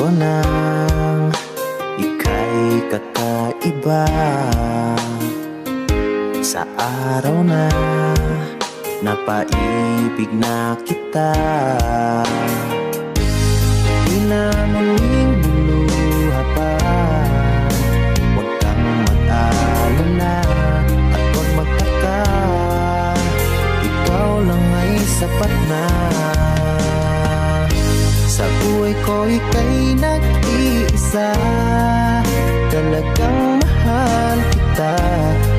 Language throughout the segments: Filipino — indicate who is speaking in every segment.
Speaker 1: ko nang ika'y kakaiba. Sa araw na napaibig na kita, di na muling luluha pa. Huwag kang mag-alala at huwag magtaka, ikaw lang ay sapat na. Sa buhay ko ika'y nag-iisa, talagang mahal kita.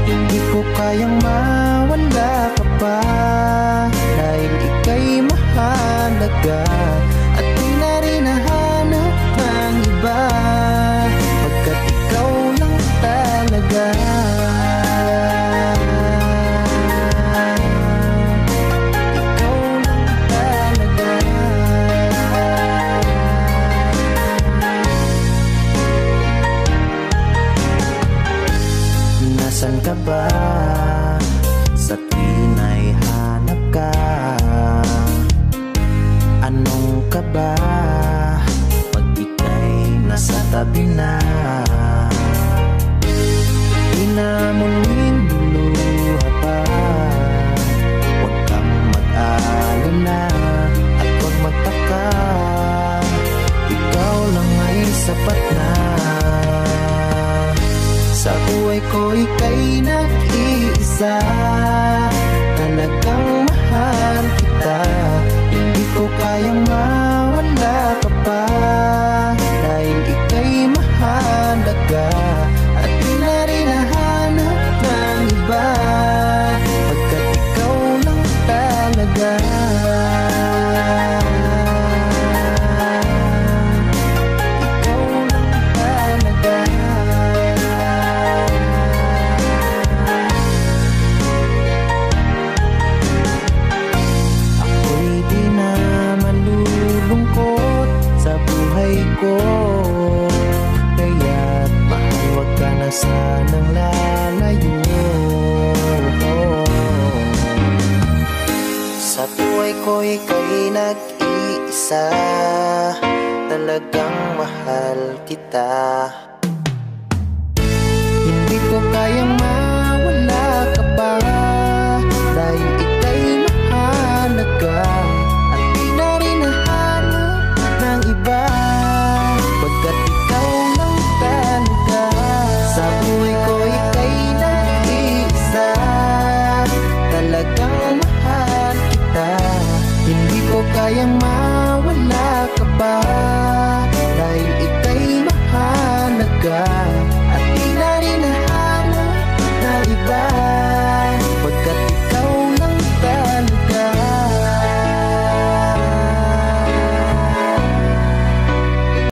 Speaker 1: Hindi ko kayang mawala ka pa, dahil ika'y mahalaga. At di na rin nahanap ng iba, pagkat ikaw lang talaga. Nasaan ka ba sa tuwing ay hanap ka? Anong ka ba pag ika'y nasa tabi na? Di na muling luluha pa. Huwag kang mag-alala at huwag magtaka, ikaw lang ay sapat na. Sa buhay ko ika'y nag-iisa, talagang mahal kita. Hindi ko kayang mawala ka pa, dahil ika'y mahalaga. At di na rin nahanap ng iba, pagkat ikaw lang talaga. Kaya't mahal, wag ka na sanang lalayo. Sa buhay ko ika'y nag-iisa, talagang mahal kita.